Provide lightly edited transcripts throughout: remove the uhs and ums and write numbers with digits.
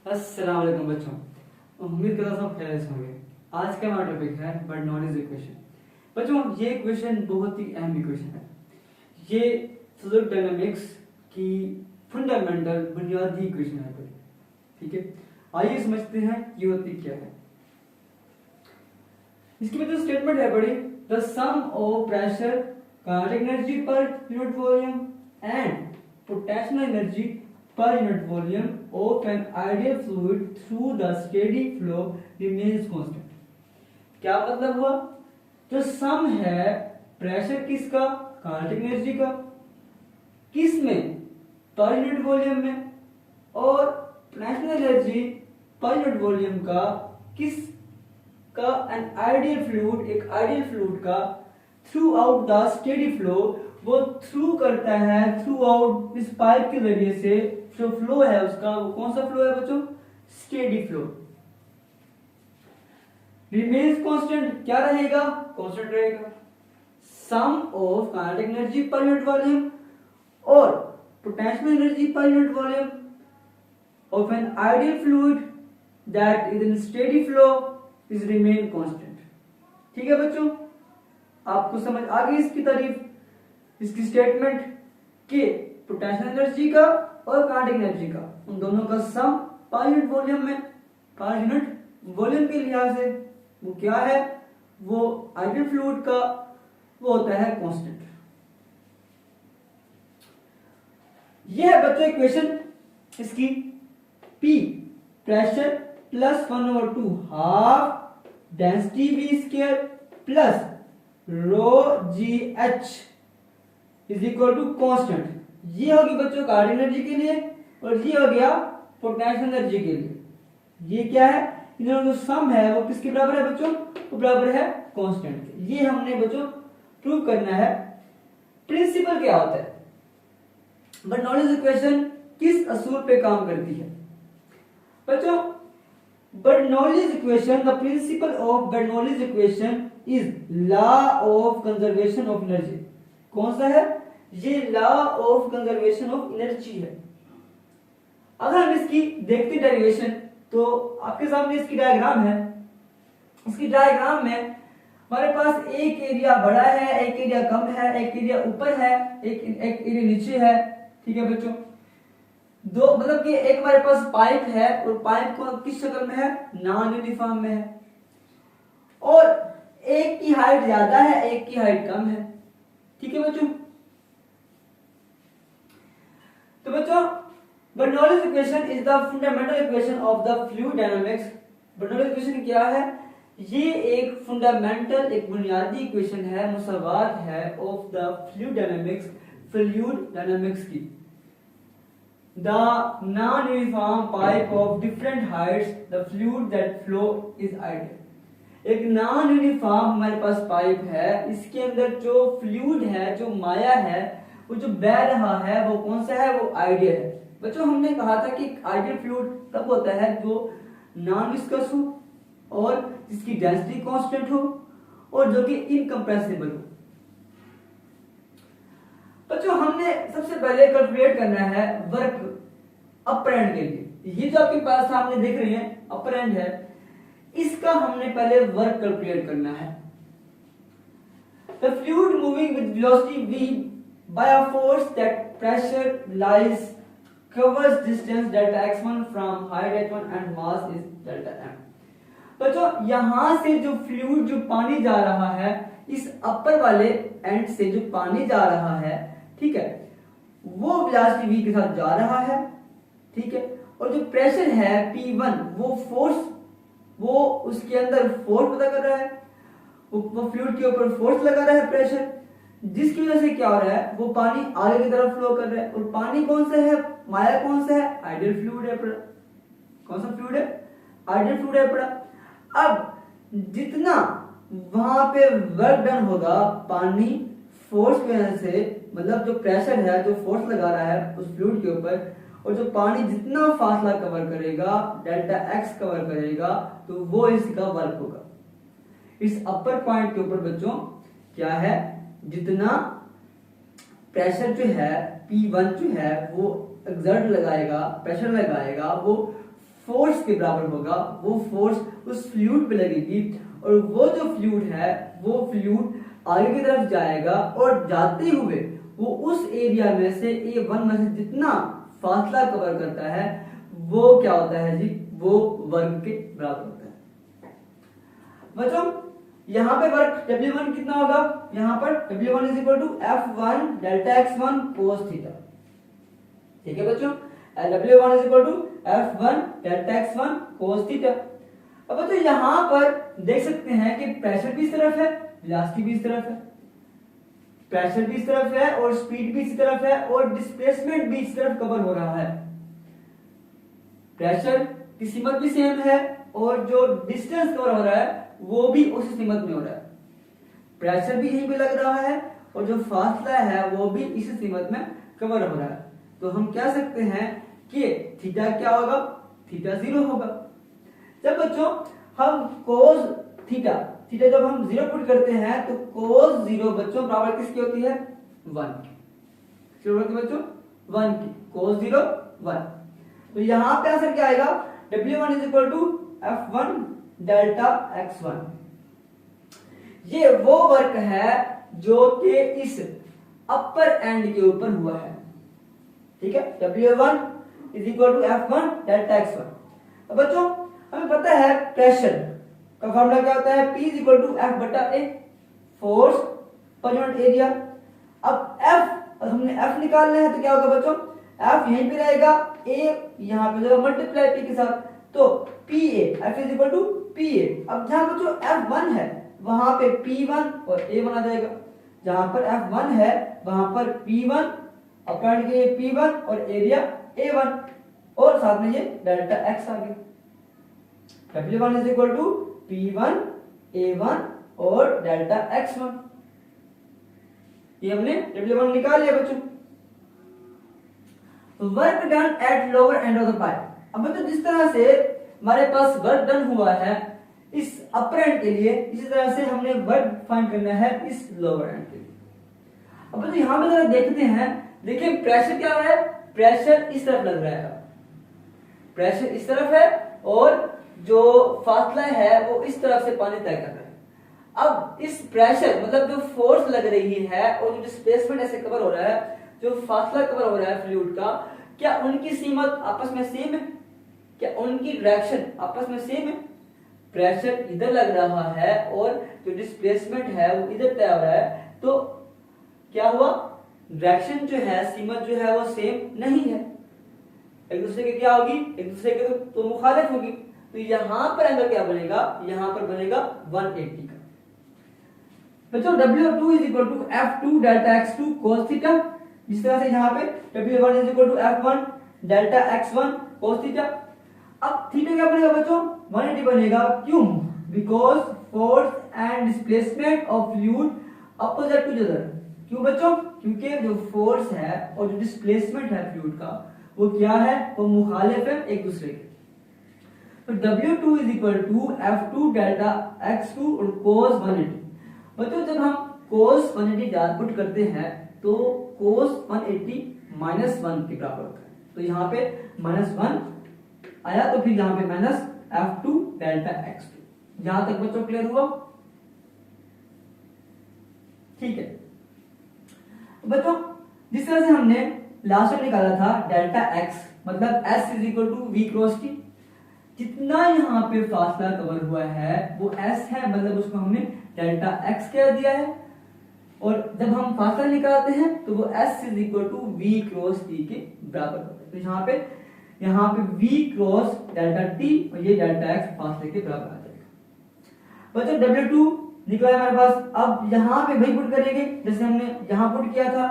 अस्सलाम वालेकुम बच्चों, उम्मीद करता हूँ सब खैरियत से होंगे। आज का हमारा टॉपिक है बर्नौलीज इक्वेशन। बच्चों, ये इक्वेशन बहुत ही अहम इक्वेशन है। ये फ्लूइड डायनामिक्स की फंडामेंटल बुनियादी इक्वेशन है कोई। ठीक है, आइए समझते हैं ये होती क्या है। इसकी मतलब स्टेटमेंट है बड़ी, the sum of pressure, kinetic energy per unit volume and potential energy per unit volume of an ideal fluid through the steady flow remains constant। क्या मतलब हुआ? जो सम है प्रेशर किसका, काइनेटिक एनर्जी का, किस में, पर यूनिट वॉल्यूम में, और potential energy per unit volume का, किस का, एन आइडियल फ्लूइड, एक आइडियल फ्लूइड का through out the steady flow, वो थ्रू करता है थ्रू आउट इस पाइप के जरिए से, जो फ्लो है उसका वो कौन सा फ्लो है बच्चों, स्टेडी फ्लो। रिमेन्स कांस्टेंट, क्या रहेगा, कांस्टेंट रहेगा। Sum of kinetic energy per unit volume और potential energy per unit volume of an ideal fluid that is in steady flow is remain constant. ठीक है बच्चों, आपको समझ आ गई इसकी तारीफ, इसकी स्टेटमेंट के पोटेंशियल एनर्जी का और काइनेटिक एनर्जी का, उन दोनों का सम पर यूनिट वॉल्यूम में, पर यूनिट वॉल्यूम के लिहाज से वो क्या है, वो आइडियल फ्लूइड का वो होता है कांस्टेंट। यह है बच्चों इक्वेशन इसकी, P pressure plus 1/2 half density V square plus rho g h is equal to constant. ये होगी बच्चों काइनेटिक एनर्जी के लिए और ये हो गया पोटेंशियल एनर्जी के लिए। ये क्या है, इन दोनों जो सम है वो किसके बराबर है बच्चों, वो बराबर है कांस्टेंट के। ये हमने बच्चों प्रूव करना है। प्रिंसिपल क्या होता है, बर्नौलीज इक्वेशन किस असूल पे काम करती है बच्चों? Bernoulli's equation, the principle of Bernoulli's equation is law of conservation of energy. कौन सा है ये, law of conservation of energy है। अगर हम इसकी देखते डेरिवेशन तो आपके सामने इसकी डायग्राम है। इसकी डायग्राम में हमारे पास एक एरिया बड़ा है, एक एरिया कम है, एक एरिया ऊपर है, एक एरिया नीचे है। ठीक है बच्चों, दो मतलब कि एक हमारे पास पाइप है और पाइप को किस शक्ल में है, नॉन यूनिफॉर्म में है, और एक की हाइट ज्यादा है, एक की हाइट कम है। ठीक है बच्चों, तो बच्चों Bernoulli's equation is the fundamental equation of the fluid dynamics. Bernoulli's equation क्या है, ये एक फंडामेंटल, एक बुनियादी इक्वेशन है, मुसव्वात है of the fluid dynamics, fluid dynamics की। The non uniform pipe of different heights, the fluid that flow is ideal. एक नॉन यूनिफॉर्म हमारे पास पाइप है, इसके अंदर जो फ्लूइड है, जो माया है, वो जो बह रहा है वो कौन सा है, वो आइडियल है। बच्चों हमने कहा था कि आइडियल फ्लूइड तब होता है जो नॉन विस्कस हो और जिसकी डेंसिटी कांस्टेंट हो और जो कि इनकंप्रेसिबल हो। बच्चों हमने सबसे पहले कैलकुलेट करना है वर्क अपर एंड के लिए। ये जो आपके पास सामने देख रहे हैं अपर एंड है, इसका हमने पहले वर्क कैलकुलेट करना है। The fluid moving with velocity v by a force that pressure lies covers distance delta x1 from height h1 and mass is delta m। बच्चों यहां से जो फ्लूइड, जो पानी जा रहा है, इस अपर वाले एंड से जो पानी जा रहा है, ठीक है, वो वेलोसिटी v के साथ जा रहा है। ठीक है, और जो प्रेशर है P1, वो फोर्स, वो उसके अंदर फोर्स पता कर रहा है, वो फ्लूइड के ऊपर फोर्स लगा रहा है प्रेशर, जिसकी वजह से क्या हो रहा है, वो पानी आगे की तरफ फ्लो कर रहा है। और पानी कौन सा है, माया कौन सा है, आइडियल फ्लूइड है पड़ा। कौन सा फ्लूइड है, आइडियल फ्लूइड है पड़ा। अब जितना वहां पे वर्क डन होगा, पानी फोर्स की वजह से, मतलब जो प्रेशर है, जो फोर्स लगा रहा है उस फ्लूइड के ऊपर, और जो पानी जितना फासला कवर करेगा, डेल्टा एक्स कवर करेगा, तो वो इसका वर्क होगा। इस अपर पॉइंट के ऊपर बच्चों क्या है, जितना प्रेशर जो है P1 जो है वो एक्सर्ट लगाएगा, प्रेशर लगाएगा, वो फोर्स के बराबर होगा, वो फोर्स उस फ्लूइड पे लगेगी और वो जो फ्लूइड है वो फ्लूइड आगे की तरफ जाएगा और जाते हुए वो उस एरिया में से A1 में से जितना फासला कवर करता है वो क्या होता है जी, वो वर्ग के बराबर होता है। बच्चों यहाँ पे वर्क W1 कितना होगा, यहाँ पर W1 is equal to F1 delta x1 cos theta. ठीक है बच्चों, W1 is equal to F1 delta x1 cos theta. अब बच्चों यहाँ पर देख सकते हैं कि प्रेशर भी इस तरफ है, वेलोसिटी भी इस तरफ है, प्रेशर भी इस तरफ है और स्पीड भी इस तरफ है और डिस्प्लेसमेंट भी इस तरफ कवर हो रहा है। प्रेशर की सीमत भी सेम है और जो डिस्टेंस कवर हो रहा है वो भी उसी सीमत में हो रहा है। प्रेशर भी यहीं पे लग रहा है और जो फासला है वो भी इसी सीमत में कवर हो रहा है। तो हम कह सकते हैं कि थीटा क्या होगा, थीटा 0 होगा। जब बच्चों हम कोस थीटा जब हम 0 पुट करते हैं तो कोस 0 बच्चों बराबर किसकी होती है, 1 की। बच्चों 1 की, कोस 0 1। तो यहां पे आंसर क्या आएगा, W1 is equal to F1 delta x1। ये वो वर्क है जो कि इस अपर एंड के ऊपर हुआ है। ठीक है, W1 is equal to F1 delta x1। अब बच्चों हमें पता है प्रेशर का फॉर्मूला क्या होता है, P is equal to F बटा A, force per unit area. अब F हमने F निकालना है तो क्या होगा बच्चों, F यहीं पे रहेगा, A यहां पे जाएगा मल्टीप्लाई P के साथ, तो PA, F is equal to PA। अब जहां बच्चों F1 है वहां पे P1 और A1 आ जाएगा, जहां पर F1 है वहां पर P1 अपॉन के P1 और एरिया A1 और साथ में ये डेल्टा x आ गया। W1 is equal to P1 A1 और डेल्टा x1। ये हमने W1 निकाल लिया बच्चों। Work done at lower end of the pipe. अब बच्चों जिस तरह से हमारे पास वर्क डन हुआ है इस अपर एंड के लिए, इसी तरह से हमने वर्क फाइंड करना है इस लोअर एंड के लिए। अब बच्चों यहां पे जरा देखते हैं, देखिए प्रेशर क्या है, प्रेशर इस तरफ लग रहा है, प्रेशर इस तरफ है और जो फासला है वो इस तरफ से पानी तय कर रहा है। अब इस प्रेशर मतलब जो फोर्स लग रही है और जो डिस्प्लेसमेंट ऐसे कवर हो रहा है, जो फासला कवर हो रहा है फ्लूइड का, क्या उनकी सीमत आपस में सेम है, क्या उनकी डायरेक्शन आपस में सेम है। प्रेशर इधर लग रहा है और जो डिस्प्लेसमेंट है वो इधर तय हो रहा है, तो क्या हुआ, डायरेक्शन जो है, सीमत जो है वो सेम नहीं है, एक दूसरे के क्या होगी, एक दूसरे के तो मुखालिफ होगी। तो यहां पर एंगल क्या बनेगा, यहां पर बनेगा 180 का। बच्चों W2 is equal to F2 delta x2 cos theta. जिस तरह से यहां पे W1 is equal to F1 delta x1 cos theta. अब थीटा क्या बनेगा बच्चों, 180 बनेगा। क्यों, because force and displacement of fluid opposite to each other. क्यों बच्चों, क्योंकि जो फोर्स है और जो डिस्प्लेसमेंट है फ्लूइड का वो क्या है, वो मुखालिफ है एक दूसरे के। तो W2 is equal to F2 delta x2 और cos 180। बच्चों जब हम cos 180 याद पुट करते हैं तो cos 180 -1 के बराबर होता है। तो यहाँ पे -1 आया तो फिर यहाँ पे माइनस F2 डेल्टा x2। यहां तक बच्चों क्लियर हुआ, ठीक है। बच्चों जिस तरह से हमने लास्ट में निकाला था डेल्टा x मतलब s is equal to v cross t, जितना यहाँ पे फासला कवर हुआ है वो s है, मतलब उसको हमने डेल्टा x कह दिया है। और जब हम फासला निकालते हैं तो वो s is equal to v cross t के बराबर होता है। तो यहाँ पे v क्रॉस डेल्टा t और ये डेल्टा x फासले के बराबर आ जाएगा। बच्चों W2 निकला हमारे पास। अब यहाँ पे वही पुट करेंगे जैसे हमने यहाँ पुट किया था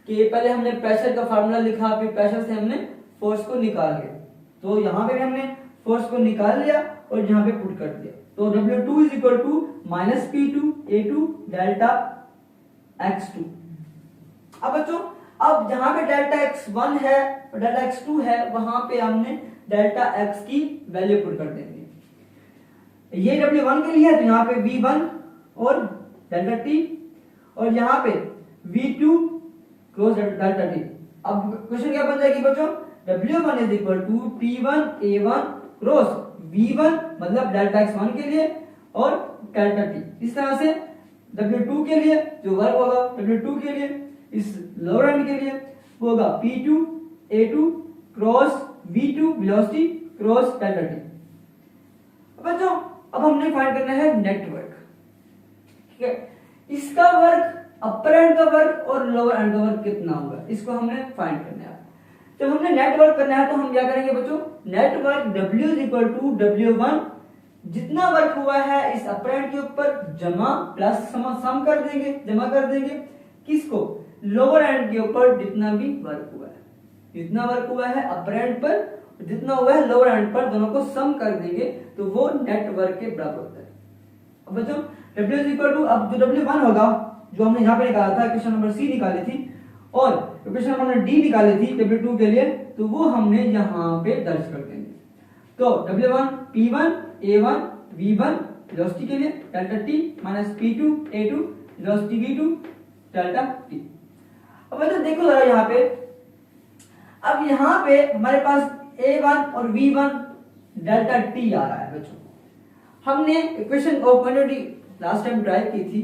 कि पहले हमने प्रेशर का फार्मूला लिखा, फिर प्रेशर से हमने फोर्स को निकाल लिया। तो यहाँ पे भी हमने फोर्स को निकाल लिया और यहाँ पे पुट कर दिया। तो W2 is equal to minus P2 A2 delta x2। अब बच्चों अब जहां पे डेल्टा x1 है और डेल्टा x2 है वहां पे हमने डेल्टा x की वैल्यू पुट कर देंगे। ये W1 के लिए है तो यहाँ पे V1 और डेल्टा t और यहाँ पे V2 क्रॉस डेल्टा t। अब क्वेश्चन क्या बन जाएगी बच्चों, W1 is equal to T1A1 cross V1 मतलब डेल्टा x1 के लिए और डेल्टा t। इस तरह से W2 के लिए जो वर्क होगा W2 के लिए इस लोअर एंड के लिए वो होगा P2A2 cross V2 velocity cross delta t। बच्चों अब हमने फाइंड करना है नेटवर्क, ठीक है। इसका वर्क अपर एंड का वर्क और लोअर एंड का वर्क कितना होगा इसको हमने फाइंड करना है। जब हमने नेटवर्क करना है तो हम क्या करेंगे बच्चों, network W is equal to W1 जितना वर्क हुआ है इस अपर एंड के ऊपर जमा प्लस सम कर देंगे, जमा कर देंगे किसको, लोअर एंड के ऊपर जितना भी वर्क हुआ है, जितना वर्क हुआ है अपर एंड पर जितना हुआ है लोअर एंड पर दोनों को सम कर देंगे तो वो नेटवर्क के बराबर होता है। अब बच्चों W इज इक्वल टू, अब जो W1 होगा जो हमने यहाँ पे निकाला था क्वेश्चन नंबर C निकाली थी और क्वेश्चन नंबर D निकाली थी W2 के लिए, तो वो हमने यहाँ पे दर्ज कर देंगे। तो W1 P1A1 V1 वेलोसिटी के लिए delta t minus P2A2 velocity V2 delta t। अब बच्चों देखो जरा यहाँ पे, अब यहाँ पे हमारे पास A1 और V1 डेल्टा t आ रहा है बच्चों। हमने equation of quantity last time derive की थी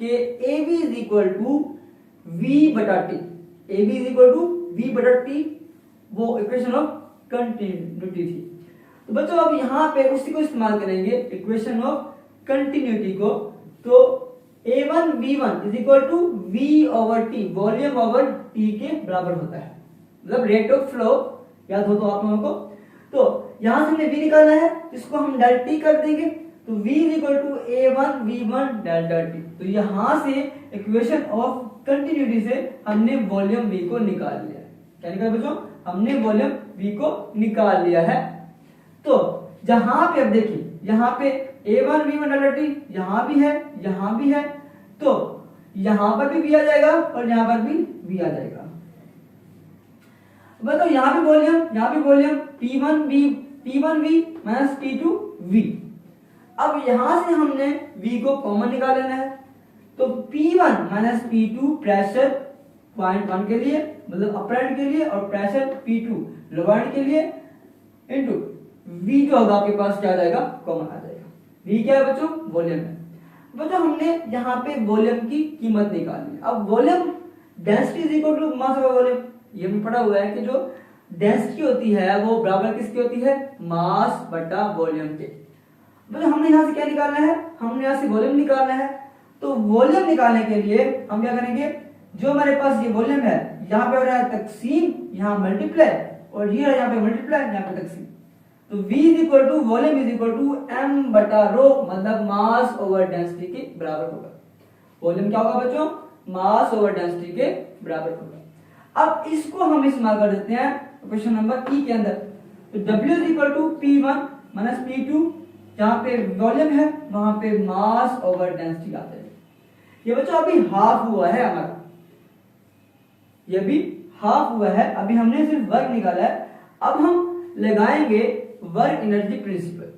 कि AB is equal to V बटा T, AB is equal to V बटा T, वो इक्वेशन ऑफ कंटिन्यूटी थी। तो बच्चों अब यहाँ पे उसी को इस्तेमाल करेंगे इक्वेशन ऑफ कंटिन्यूटी को। तो A1 V1 is equal to V over T, volume over T के बराबर होता है, मतलब रेट ऑफ फ्लो याद हो तो आप लोगों को। तो यहां से हमने V निकालना है, इसको हम डेल्टा T कर देंगे, तो V is equal to A1 V1 delta T। तो यहां से इक्वेशन ऑफ कंटिन्यूटी से हमने वॉल्यूम V को निकाल लिया। क्या निकाला बच्चों, हमने वॉल्यूम V को निकाल लिया है। तो जहां पे अब देखिए यहाँ पे A1 V1 डेल्टा T यहां भी है, यहां भी है, तो यहां पर भी V आ जाएगा और यहां पर भी V आ जाएगा। बताओ यहाँ भी वॉल्यूम P1V माइनस P2V। अब यहां से हमने V को कॉमन निकाल लेना है, तो P1 minus P2 pressure point 1 के लिए मतलब अपर एंड के लिए और प्रेशर P2 लोअर एंड के लिए इनटू V जो होगा आपके पास क्या आ जाएगा, कॉमन आ जाएगा। V क्या है बच्चों, वॉल्यूम है। बच्चों हमने यहाँ पे वॉल्यूम की कीमत निकालनी है। अब volume density is equal to mass over volume, ये भी पढ़ा हुआ है कि जो डेंसिटी होती है वो बराबर किसकी होती है, मास बटा वॉल्यूम के। मतलब हमने यहाँ से क्या निकालना है, हमने यहाँ से वॉल्यूम निकालना है। तो वॉल्यूम निकालने के लिए हम क्या करेंगे, जो हमारे पास ये वॉल्यूम है यहाँ पे हो रहा है तकसीम, यहाँ मल्टीप्लाई और ये यहाँ पे मल्टीप्लाई, यहाँ पे तकसीम। तो V is equal to volume is equal to m बटा रो, मतलब मास ओवर डेंसिटी के बराबर होगा। वॉल्यूम क्या होगा बच्चों, मास ओवर डेंसिटी के बराबर होगा। अब इसको हम इस्तेमाल कर देते हैं क्वेश्चन नंबर E के अंदर। तो W is equal to P1 minus P2, जहां पे वॉल्यूम है वहां पे मास ओवर डेंसिटी आता है। ये बच्चों अभी हाफ हुआ है हमारा, ये भी हाफ हुआ है, अभी हमने सिर्फ वर्क निकाला है। अब हम लगाएंगे वर्क एनर्जी प्रिंसिपल।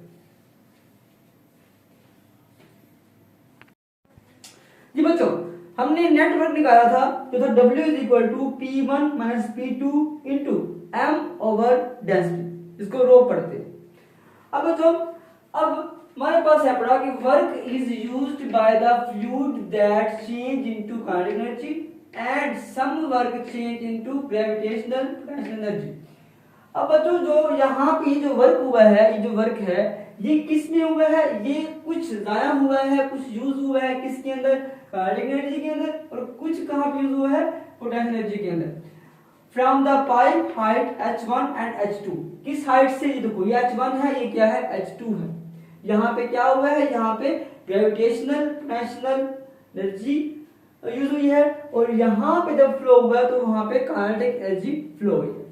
जी बच्चों हमने नेटवर्क निकाला था जो था W is equal to P1 minus P2 into M over density, इसको रो पढ़ते हैं। अब बच्चों अब हमारे पास है पढ़ा कि work is used by the fluid that change into kinetic energy and some work change into gravitational potential energy. अब बच्चों जो यहाँ पे जो वर्क हुआ है, ये जो वर्क है ये किस में हुआ है, ये कुछ जाया हुआ है, कुछ यूज हुआ है किसके अंदर, काइनेटिक एनर्जी के अंदर, और कुछ कहाँ पे यूज हुआ है, पोटेंशियल एनर्जी के अंदर। From the pipe height h1 and h2, किस हाइट से, ये देखो ये h1 है, ये क्या है h2 है। यहाँ पे क्या हुआ है, यहाँ पे ग्रेविटेशनल पोटेंशियल एनर्जी यूज हुई है, और यहाँ पे जब फ्लो हुआ है तो वहां पे काइनेटिक एनर्जी फ्लो हुई है,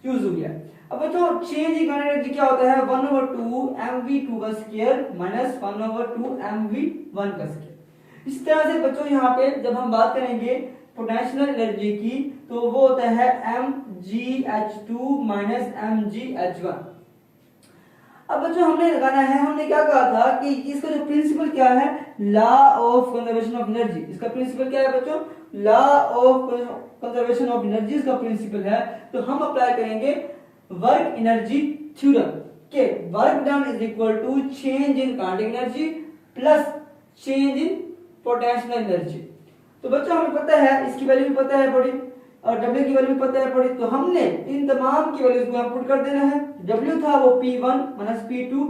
यूज हो गया। अब बच्चों चेंज इन काइनेटिक एनर्जी क्या होता है, 1/2 mv2 का स्क्वायर माइनस 1/2 mv1 का स्क्वायर। इस तरह से बच्चों यहाँ पे जब हम बात करेंगे पोटेंशियल एनर्जी की तो वो होता है mgh2 माइनस mgh1। अब बच्चों हमने लगाना है, हमने क्या कहा था कि इसका जो प्रिंसिपल क्या है, law of conservation of energy. इसका प्रिंसिपल क्या है बच्चों, law of conservation of energies का प्रिंसिपल है, तो हम अप्लाई करेंगे वर्क एनर्जी थ्योरम के work done is equal to change in kinetic energy plus change in potential energy. तो बच्चों हमें पता है इसकी वैल्यू भी पता है पड़ी और W की वैल्यू भी पता है पड़ी, तो हमने इन तमाम की वैल्यूज को यहाँ पुट कर देना है। W था वो P1 minus P2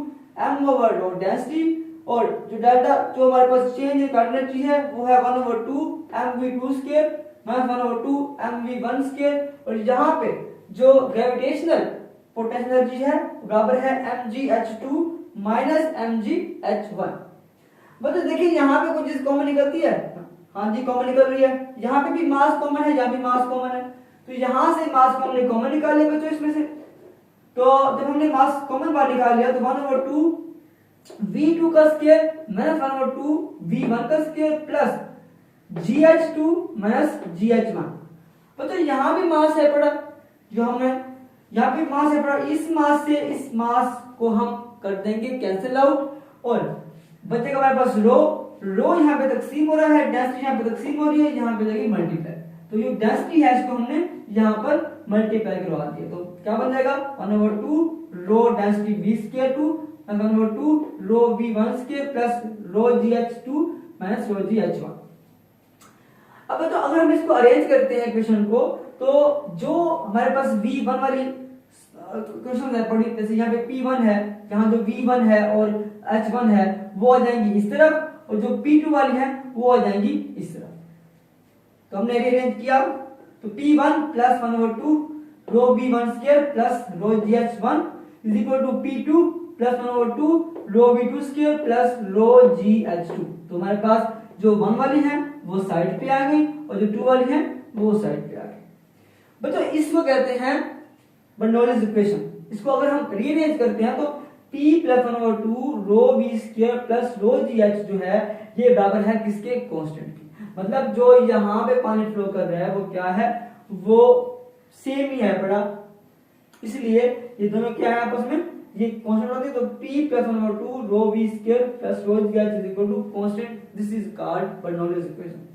m over rho density, और जो डेल्टा जो हमारे पास चेंज इन काइनेटिक एनर्जी है वो है 1 over 2 mv2 square minus 1 over 2 mv1 square, और यहाँ पे जो ग्रेविटेशनल पोटेंशियल एनर्जी है बराबर है mgh2 माइनस mgh1। बच्चों देखिए यहाँ पे कुछ चीज कॉमन निकलती है, हाँ जी कॉमन निकल रही है, यहाँ पे भी मास कॉमन है, यहाँ भी मास कॉमन है, तो यहाँ से मास कॉमन निकाल लिया बच्चों इसमें से। तो जब हमने मास कॉमन बाहर निकाल लिया तो 1 ओवर 2 v2 का स्क्वायर माइनस 1 ओवर 2 v1 का square plus gh2 minus gh1। बच्चों यहाँ भी मास है पड़ा, जो हमें यहाँ पे मास है पड़ा, इस मास से इस मास को हम कर देंगे कैंसिल आउट, और बचेगा हमारे पास रो यहाँ पे तकसीम हो रहा है, डेंसिटी यहाँ पे तकसीम हो रही है, यहाँ पे जाएगी मल्टीप्लाई, तो ये डेंसिटी है इसको हमने यहाँ पर मल्टीप्लाई करवा दिया, तो क्या बन जाएगा 1 over 2 rho density v square 2 1 over 2 rho v1 square plus rho gh2 minus rho gh1। अब तो अगर हम इसको अरेंज करते हैं इक्वेशन को, तो जो हमारे पास v1 वाली क्वेश्चन है पड़ी, जैसे यहाँ पे p1 है, यहाँ जो v1 है और h1 है वो आ जाएंगी इस तरफ, और जो p2 वाली है वो आ जाएंगी इस तरफ। तो हमने रीअरेंज किया, तो p1 plus 1 over 2 rho v1 square plus rho gh1 is equal to p2 plus 1 over 2 rho v2 square plus rho gh2। तो हमारे पास जो 1 वाली है वो साइड पे आ गई और जो 2 वाली है वो साइड पे आ गई। बच्चों इसको कहते हैं बर्नौलीज इक्वेशन। इसको अगर हम रीअरेंज करते हैं तो p plus 1 over 2 rho v square plus rho gh जो है ये बराबर है किसके, कांस्टेंट के। मतलब जो यहाँ पे पानी फ्लो कर रहा है वो क्या है, वो सेम ही है बड़ा, इसलिए ये दोनों क्या है आपस में, ये कांस्टेंट होती है, तो p plus 1 over 2 rho v square plus rho gh is equal to constant. This is called Bernoulli's equation.